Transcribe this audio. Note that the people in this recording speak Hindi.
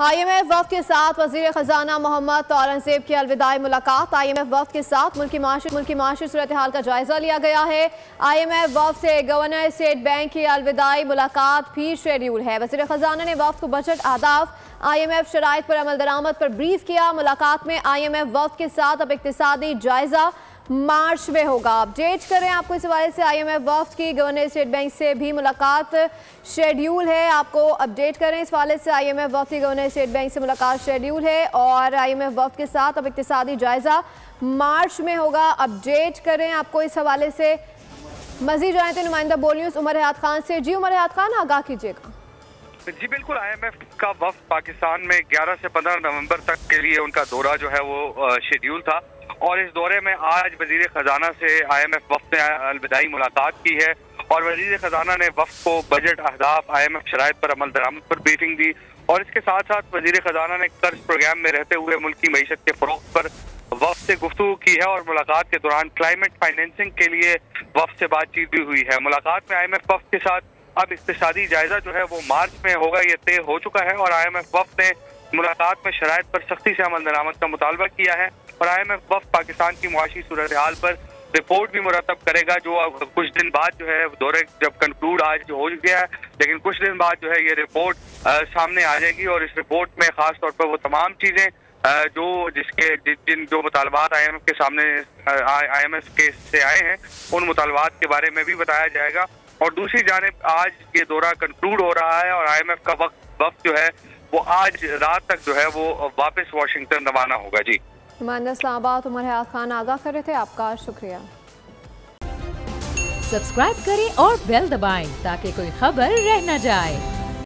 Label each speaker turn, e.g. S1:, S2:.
S1: IMF वफ्द के साथ वज़ीर ख़जाना मोहम्मद औरंगज़ेब की अलविदाई मुलाकात। IMF वफ्द के साथ मुल्की माशी सूरत हाल का जायजा लिया गया है। IMF वफ्द से गवर्नर स्टेट बैंक की अलविदाई मुलाकात भी शेड्यूल है। वज़ीर ख़जाना ने वफ्द को बजट आदाफ, IMF शराइत पर अमल दरामद पर ब्रीफ किया। मुलाकात में IMF वफ्द के साथ अब इक़्तिसादी जायजा मार्च में होगा। अपडेट करें आपको इस हवाले से IMF वफ्द की गवर्नर स्टेट बैंक से भी मुलाकात शेड्यूल है। आपको अपडेट करें इस हवाले से IMF वफ्द की गवर्नर स्टेट बैंक से मुलाकात शेड्यूल है और IMF वफ्द के साथ अब इक़्तिसादी जायजा मार्च में होगा। अपडेट करें आपको इस हवाले से मजीद जानते हैं नुमाइंदा बोल न्यूज़ उमर हयात खान से। जी उमर हयात खान, आगाह कीजिएगा।
S2: जी बिल्कुल, IMF का वफ्द पाकिस्तान में 11 से 15 नवंबर तक के लिए उनका दौरा जो है वो शेड्यूल था और इस दौरे में आज वजीर खजाना से IMF वफ्द ने अलविदाई मुलाकात की है और वजीर खजाना ने वफ्द को बजट अहदाफ, IMF शराइत पर अमल दरामद पर ब्रीफिंग दी और इसके साथ साथ वजीर खजाना ने कर्ज प्रोग्राम में रहते हुए मुल्की मईशत के फरोग पर वफ्द से गुफ्तगू की है और मुलाकात के दौरान क्लाइमेट फाइनेंसिंग के लिए वफ्द से बातचीत भी हुई है। मुलाकात में IMF वफ्द के साथ अब इक़्तिसादी जायजा जो है वो मार्च में होगा, ये तय हो चुका है और IMF वफ्द ने मुलाकात में शराइत पर सख्ती से अमल दरामद का मुतालबा किया है और IMF वफ्द पाकिस्तान की मुआशी सूरत हाल पर रिपोर्ट भी मुरतब करेगा, जो कुछ दिन बाद जो है दौरे जब कंक्लूड आज हो गया है, लेकिन कुछ दिन बाद जो है ये रिपोर्ट सामने आ जाएगी और इस रिपोर्ट में खास तौर पर वो तमाम चीजें जो मुतालबात IMF के सामने IMF के से आए हैं उन मुतालबात के बारे में भी बताया जाएगा। और दूसरी जानिब आज ये दौरा कंक्लूड हो रहा है और IMF का वक्त जो है वो आज रात तक जो है वो वापस वाशिंगटन रवाना होगा। जी
S1: इस्लामाबाद उमर हयात खान आगाह कर रहे थे, आपका शुक्रिया।
S3: सब्सक्राइब करें और बेल दबाएं ताकि कोई खबर रह न जाए।